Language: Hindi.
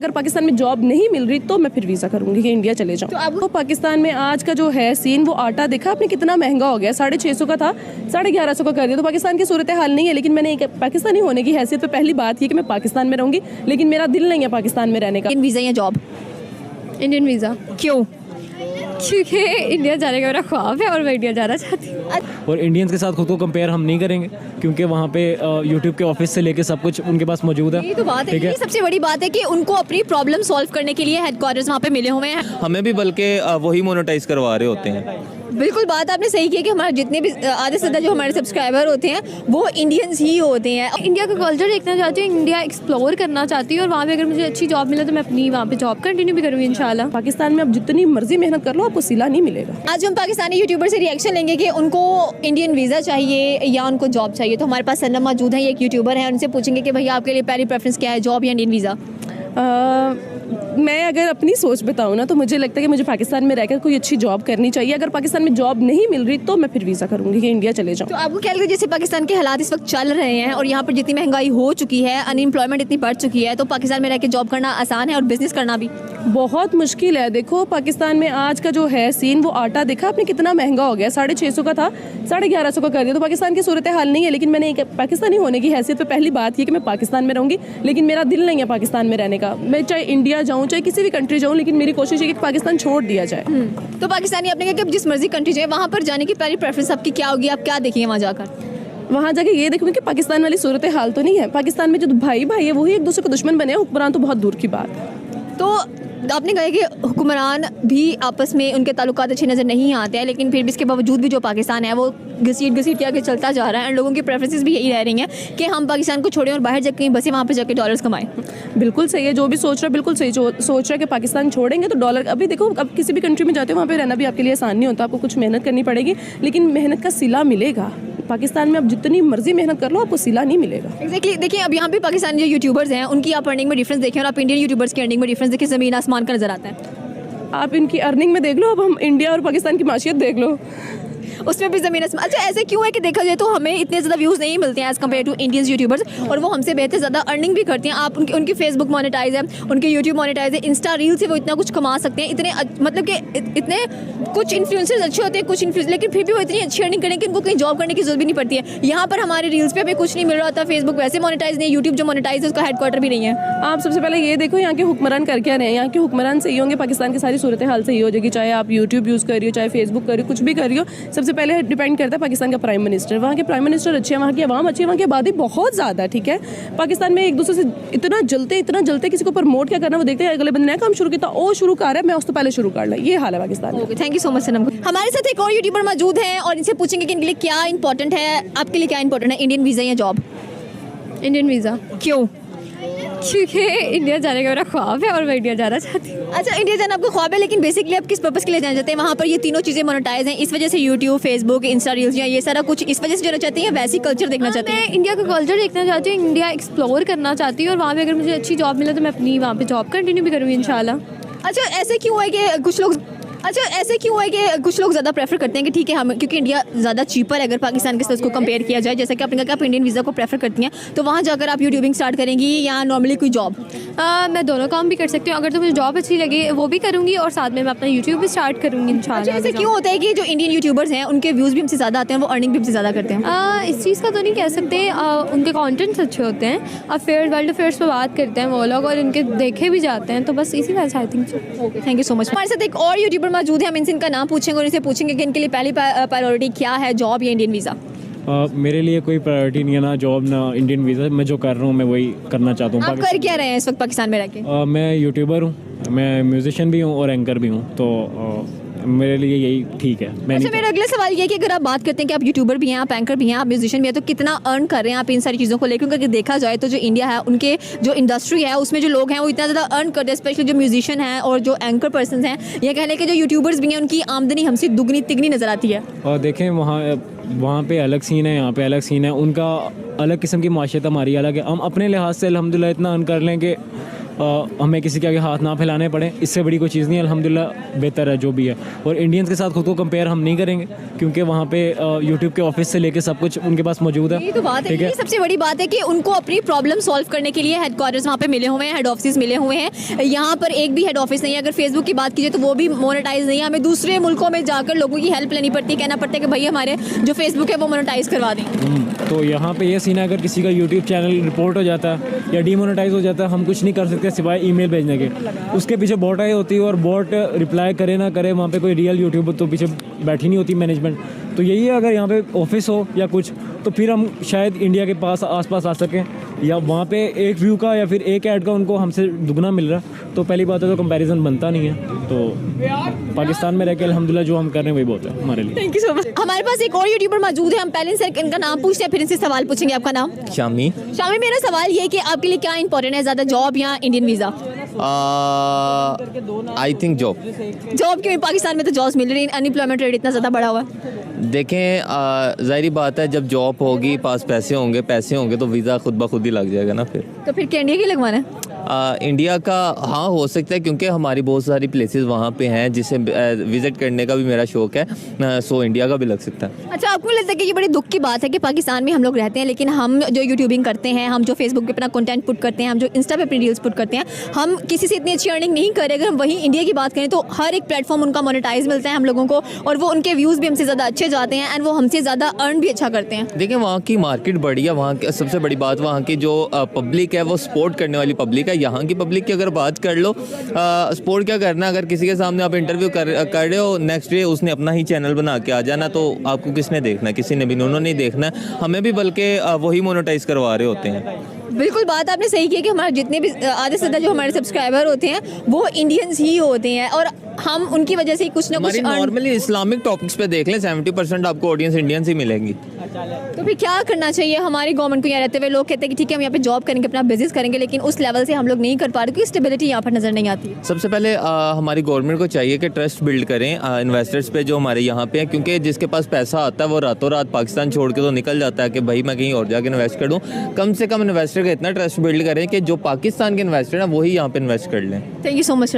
अगर पाकिस्तान में जॉब नहीं मिल रही तो मैं फिर वीज़ा करूंगी कि इंडिया चले जाऊँ। तो अब तो पाकिस्तान में आज का जो है सीन, वो आटा देखा आपने कितना महंगा हो गया, 650 का था 1150 का कर दिया। तो पाकिस्तान की सूरत हाल नहीं है, लेकिन मैंने एक पाकिस्तानी होने की हैसियत पे पहली बात ये कि मैं पाकिस्तान में रहूंगी, लेकिन मेरा दिल नहीं है पाकिस्तान में रहने का। इंडियन वीज़ा या जॉब? Indian visa. क्यों? क्योंकि इंडिया जाने का मेरा ख्वाब है और मैं इंडिया जाना चाहती हूँ। और इंडियंस के साथ खुद को कंपेयर हम नहीं करेंगे, क्योंकि वहाँ पे यूट्यूब के ऑफिस से लेके सब कुछ उनके पास मौजूद है। ये तो बात है, ठीक है। ये सबसे बड़ी बात है कि उनको अपनी प्रॉब्लम सॉल्व करने के लिए हेडक्वार्टर्स वहाँ पे मिले हुए हैं। हमें भी बल्कि वही मोनेटाइज करवा रहे होते हैं। बिल्कुल बात आपने सही की है कि हमारे जितने भी आधे से ज़्यादा जो हमारे सब्सक्राइबर होते हैं वो इंडियंस ही होते हैं। इंडिया का कल्चर देखना चाहती हूँ, इंडिया एक्सप्लोर करना चाहती हूँ और वहाँ पे अगर मुझे अच्छी जॉब मिले तो मैं अपनी वहाँ पे जॉब कंटिन्यू भी करूँगी इंशाल्लाह। पाकिस्तान में अब जितनी मर्जी मेहनत कर लो आपको सिला नहीं मिलेगा। आज हम पाकिस्तानी यूट्यूबर से रिएक्शन लेंगे कि उनको इंडियन वीज़ा चाहिए या उनको जॉब चाहिए। तो हमारे पास सनम मौजूद है, ये एक यूट्यूबर है, उनसे पूछेंगे कि भैया आपके लिए पहली प्रेफरेंस क्या है, जॉब या इंडियन वीज़ा? मैं अगर अपनी सोच बताऊँ ना तो मुझे लगता है कि मुझे पाकिस्तान में रहकर कोई अच्छी जॉब करनी चाहिए। अगर पाकिस्तान में जॉब नहीं मिल रही तो मैं फिर वीज़ा करूँगी कि इंडिया चले जाऊँ। तो आपको क्या लगता है जैसे पाकिस्तान के हालात इस वक्त चल रहे हैं और यहाँ पर जितनी महंगाई हो चुकी है, अनएम्प्लॉयमेंट इतनी बढ़ चुकी है, तो पाकिस्तान में रह के जॉब करना आसान है और बिजनेस करना भी बहुत मुश्किल है। देखो पाकिस्तान में आज का जो है सीन, वो आटा देखा आपने कितना महंगा हो गया, 650 का था 1150 का कर दिया। तो पाकिस्तान की सूरत हाल नहीं है, लेकिन मैंने एक पाकिस्तानी होने की हैसियत पे पहली बात ये कि मैं पाकिस्तान में रहूंगी, लेकिन मेरा दिल नहीं है पाकिस्तान में रहने का। मैं चाहे इंडिया जाऊँ चाहे किसी भी कंट्री जाऊँ, लेकिन मेरी कोशिश है कि पाकिस्तान छोड़ दिया जाए। तो पाकिस्तानी आपने कहा कि आप जिस मर्जी कंट्री जाए वहाँ पर जाने की पहली प्रेफरेंस आपकी क्या होगी? आप क्या देखेंगे वहाँ जाकर? वहाँ जाके ये देखूंगी कि पाकिस्तान वाली सूरत हाल तो नहीं है। पाकिस्तान में जो भाई भाई है वही एक दूसरे को दुश्मन बने हैं, हुक्मरान तो बहुत दूर की बात है। तो आपने कहा कि हुक्मरान भी आपस में उनके ताल्लुकात अच्छे नज़र नहीं आते हैं, लेकिन फिर भी इसके बावजूद भी जो पाकिस्तान है वो घसीट के आगे चलता जा रहा है। एंड लोगों की प्रेफरेंसेस भी यही रह रही हैं कि हम पाकिस्तान को छोड़ें और बाहर जाके कहीं बसे वहाँ पर जाके डॉलर्स कमाएं। बिल्कुल सही है, जो भी सोच रहा है बिल्कुल सही सोच रहा है कि पाकिस्तान छोड़ेंगे तो डॉलर। अभी देखो, अब किसी भी कंट्री में जाते हो वहाँ पे रहना भी आपके लिए आसान नहीं होता, आपको कुछ मेहनत करनी पड़ेगी, लेकिन मेहनत का सिला मिलेगा। पाकिस्तान में अब जितनी मर्जी मेहनत कर लो आपको सिला नहीं मिलेगा। एग्जैक्टली देखिए, अब यहाँ पे पाकिस्तानी जो यूट्यूबर्स हैं उनकी आप अर्निंग में डिफरेंस देखें और आप इंडियन यूट्यूबर्स की अर्निंग में डिफरेंस देखें, ज़मीन आसमान का नजर आता है। आप इनकी अर्निंग में देख लो, अब हम इंडिया और पाकिस्तान की माशियत देख लो, उसमें भी ज़मीन आसमान। अच्छा, ऐसे क्यों है कि देखा जाए तो हमें इतने ज़्यादा व्यूज़ नहीं मिलते हैं as compare to Indian YouTubers, और वो हमसे बेहतर ज़्यादा अर्निंग भी करते हैं। आप उनकी फेसबुक मोनेटाइज है, उनके यूट्यूब मोनेटाइज है, इंस्टा रील से वो इतना कुछ कमा सकते हैं। इतने मतलब कि इतने कुछ इन्फ्लुएंसर्स अच्छे होते हैं, कुछ इन्फ्लुएंसर, लेकिन फिर भी वो इतनी अच्छी अर्निंग करें कि उनको कहीं जॉब करने की जरूरत भी नहीं पड़ती है। यहाँ पर हमारे रील्स पे भी कुछ नहीं मिल रहा होता, फेसबुक वैसे मोनेटाइज नहीं, यूट्यूब जो मोनेटाइज है उसका हेडक्वार्टर भी नहीं है। आप सबसे पहले ये देखो यहाँ के हुक्मरान कर क्या रहे हैं। यहाँ के हुक्मरान सही होंगे, पाकिस्तान की सारी सूरत हाल सही हो जाएगी। चाहे आप यूट्यूब यूज़ कर रही हो, चाहे फेसबुक कर रही हो, कुछ भी कर रही हो, सबसे पहले डिपेंड करता है पाकिस्तान का प्राइम मिनिस्टर। वहाँ के प्राइम मिनिस्टर अच्छे हैं, वहाँ की आवाम अच्छी है, वहाँ की आबादी बहुत ज़्यादा, ठीक है। पाकिस्तान में एक दूसरे से इतना जलते किसी को प्रमोट क्या करना वो देखते हैं, अगले बंदे ने काम शुरू किया वो शुरू कर रहा है, मैं उससे पहले शुरू कर ला, ये हाल है पाकिस्तान में। Okay, thank you so much Sanam. हमारे साथ एक और यूट्यूबर मौजूद हैं और इनसे पूछेंगे कि इनके लिए क्या इंपॉर्टेंट है। आपके लिए क्या इंपॉर्टेंट है, इंडियन वीज़ा या जॉब? Indian visa. क्यों? क्योंकि इंडिया जाने का मेरा ख्वाब है और मैं इंडिया जाना चाहती हूँ। अच्छा, इंडिया जाना आपको ख्वाब है, लेकिन बेसिकली आप किस पर्पस के लिए जाना चाहते हैं? वहाँ पर ये तीनों चीज़ें मोनेटाइज हैं, इस वजह से यूट्यूब, फेसबुक, इंस्टा रील्स या ये सारा कुछ इस वजह से जाना चाहती हैं, वैसी कल्चर देखना चाहती हैं? मैं इंडिया का कल्चर देखना चाहती हूँ, इंडिया एक्सप्लोर करना चाहती हूँ और वहाँ पे अगर मुझे अच्छी जॉब मिले तो मैं अपनी वहाँ पे जॉब कंटिन्यू भी करूँगी इंशाल्लाह। अच्छा, ऐसे क्यों है कि कुछ लोग ज़्यादा प्रेफर करते हैं कि ठीक है हम, क्योंकि इंडिया ज़्यादा चीपर है अगर पाकिस्तान के साथ उसको कंपेयर किया जाए, जैसे कि आपने कहा कि आप इंडियन वीज़ा को प्रेफर करती हैं, तो वहाँ जाकर आप यूट्यूबिंग स्टार्ट करेंगी या नॉर्मली कोई जॉब? मैं दोनों काम भी कर सकती हूँ, अगर तो मुझे जॉब अच्छी लगे वो भी करूँगी और साथ में मैं अपना यूट्यूब भी स्टार्ट करूँगी इंशाल्लाह। अच्छा, ऐसे क्यों होता है कि जो इंडियन यूट्यूबर्स हैं उनके व्यूज़ भी हमसे ज़्यादा आते हैं, वो अर्निंग भी हमसे ज़्यादा करते हैं? इस चीज़ का तो नहीं कह सकते, उनके कंटेंट्स अच्छे होते हैं, अफेयर वर्ल्ड अफेयर्स पे बात करते हैं वो लोग और इनके देखे भी जाते हैं, तो बस इसी वजह से I think so. Okay, thank you so much. हमारे साथ एक और यूट्यूबर मौजूद है, हम इनसे इनका नाम पूछेंगे और इनसे पूछेंगे कि इनके लिए पहली प्रायोरिटी क्या है, जॉब या इंडियन वीज़ा? मेरे लिए कोई प्रायोरिटी नहीं है, ना जॉब ना इंडियन वीज़ा। मैं जो कर रहा हूँ मैं वही करना चाहता हूँ। आप कर क्या रहे हैं इस वक्त पाकिस्तान में रह के? मैं यूट्यूबर हूँ, मैं म्यूजिशियन भी हूँ और एंकर भी हूँ, तो मेरे लिए यही ठीक है। अच्छा, मेरा अगला सवाल ये है कि अगर आप बात करते हैं कि आप यूट्यूबर भी हैं, आप एंकर भी हैं, आप म्यूजिशियन भी हैं, तो कितना अर्न कर रहे हैं आप इन सारी चीज़ों को लेकर? क्योंकि अगर देखा जाए तो जो इंडिया है, उनके जो इंडस्ट्री है उसमें जो लोग हैं वो इतना ज़्यादा अर्न करते हैं, स्पेशली जो म्यूजिशियन हैं और जो एंकर पर्सन हैं, या कह लें कि जो यूट्यूबर्स भी हैं, उनकी आमदनी हमसे दुगनी तिगनी नज़र आती है। और देखें वहाँ पे अलग सीन है, यहाँ पे अलग सीन है, उनका अलग किस्म की माशियत, हमारी अलग है। हम अपने लिहाज से अल्हम्दुलिल्लाह इतना अर्न कर लें कि हमें किसी के आगे हाथ ना फैलाने पड़े, इससे बड़ी कोई चीज़ नहीं है। अल्हम्दुलिल्लाह बेहतर है जो भी है। और इंडियंस के साथ खुद को कंपेयर हम नहीं करेंगे क्योंकि वहाँ पे यूट्यूब के ऑफिस से लेके सब कुछ उनके पास मौजूद है। ये तो बात है, ठीक ये सबसे बड़ी बात है कि उनको अपनी प्रॉब्लम सॉल्व करने के लिए हेडक्वार्टर्स वहाँ पे मिले हुए हैं, हेड ऑफिस मिले हुए हैं। यहाँ पर एक भी हेड ऑफिस नहीं है। अगर फेसबुक की बात कीजिए तो वो भी मोनेटाइज नहीं है। हमें दूसरे मुल्कों में जाकर लोगों की हेल्प लेनी पड़ती है, कहना पड़ता है कि भाई हमारे जो फेसबुक है वो मोनेटाइज करवा दें। तो यहाँ पे ये सीन है, अगर किसी का यूट्यूब चैनल रिपोर्ट हो जाता है या डीमोनेटाइज हो जाता है, हम कुछ नहीं कर सकते सिवाय ईमेल भेजने के। उसके पीछे बॉट आई होती है और बॉट रिप्लाई करे ना करे, वहाँ पे कोई रियल यूट्यूबर तो पीछे बैठी नहीं होती मैनेजमेंट। तो यही है, अगर यहाँ पे ऑफिस हो या कुछ तो फिर हम शायद इंडिया के पास आसपास आ सकें, या वहाँ पे एक व्यू का या फिर एक ऐड का उनको हमसे दुगना मिल रहा, तो पहली बात है तो कंपैरिजन बनता नहीं है। तो पाकिस्तान में रह के अल्हम्दुलिल्लाह जो हम कर रहे हैं वही बहुत है हमारे लिए। Thank you so much. हमारे पास एक और यूट्यूबर मौजूद है। हम पहले इनसे इनका नाम पूछते हैं, फिर इनसे सवाल पूछेंगे। आपका नाम? शामी। शामी, मेरा सवाल ये है कि आपके लिए क्या इंपॉर्टेंट है, ज़्यादा जॉब या Indian visa? I think job. Job क्यों? पाकिस्तान में तो जॉब्स मिल रही है, अनएम्प्लॉयमेंट रेट इतना ज़्यादा बढ़ा हुआ है। देखें, ज़ाहिर बात है, जब जॉब होगी, पास पैसे होंगे तो वीज़ा खुद ब खुद ही लग जाएगा ना फिर। तो फिर क्या इंडिया की लगवाना है? इंडिया का हाँ हो सकता है, क्योंकि हमारी बहुत सारी प्लेसेस वहाँ पे हैं जिसे विज़िट करने का भी मेरा शौक है। सो इंडिया का भी लग सकता है। अच्छा, आपको लगता है कि ये बड़ी दुख की बात है कि पाकिस्तान में हम लोग रहते हैं, लेकिन हम जो यूट्यूबिंग करते हैं, हम जो फेसबुक पे अपना कंटेंट पुट करते हैं, हम जो इंस्टा पे अपनी रील्स पुट करते हैं, हम किसी से इतनी अच्छी अर्निंग नहीं कर रहे। अगर हम वहीं इंडिया की बात करें तो हर एक प्लेटफॉर्म उनका मोनेटाइज मिलता है हम लोगों को, और वो उनके व्यूज़ भी हमसे ज़्यादा अच्छे जाते हैं एंड वो हमसे ज़्यादा अर्न भी अच्छा करते हैं। देखिए, वहाँ की मार्केट बड़ी है। वहाँ की सबसे बड़ी बात, वहाँ की जो पब्लिक है वो सपोर्ट करने वाली पब्लिक है। यहाँ की पब्लिक की अगर बात कर लो, सपोर्ट क्या करना, अगर किसी के सामने आप इंटरव्यू कर रहे हो, नेक्स्ट डे उसने अपना ही चैनल बना के आ जाना, तो आपको किसने देखना? किसी ने भी, उन्होंने नहीं देखना। हमें भी बल्कि वही मोनेटाइज करवा रहे होते हैं। बिल्कुल, बात आपने सही की है कि हमारे जितने भी आधे से ज़्यादा जो हमारे सब्सक्राइबर होते हैं वो इंडियंस ही होते हैं, और हम उनकी वजह से कुछ ना कुछ नॉर्मली इस्लामिक टॉपिक्स पे देख लें, 70% आपको ऑडियंस इंडियंस ही मिलेंगी। तो फिर क्या करना चाहिए हमारी गवर्नमेंट को? यहाँ रहते हुए लोग कहते हैं कि ठीक है हम यहाँ पे जॉब करेंगे, अपना बिजनेस करेंगे, लेकिन उस लेवल से हम लोग नहीं कर पा रहे क्योंकि स्टेबिलिटी यहाँ पर नज़र नहीं आती। सबसे पहले हमारी गवर्नमेंट को चाहिए कि ट्रस्ट बिल्ड करें इन्वेस्टर्स पे जो हमारे यहाँ पे हैं, क्योंकि जिसके पास पैसा आता है वो रातों रात पाकिस्तान छोड़ के तो निकल जाता है कि भाई मैं कहीं और जाके इन्वेस्ट करूँ। कम से कम इन्वेस्टर का इतना ट्रस्ट बिल्ड करें कि जो पाकिस्तान के इन्वेस्टर हैं वही यहाँ पे इन्वेस्ट कर लें। Thank you so much.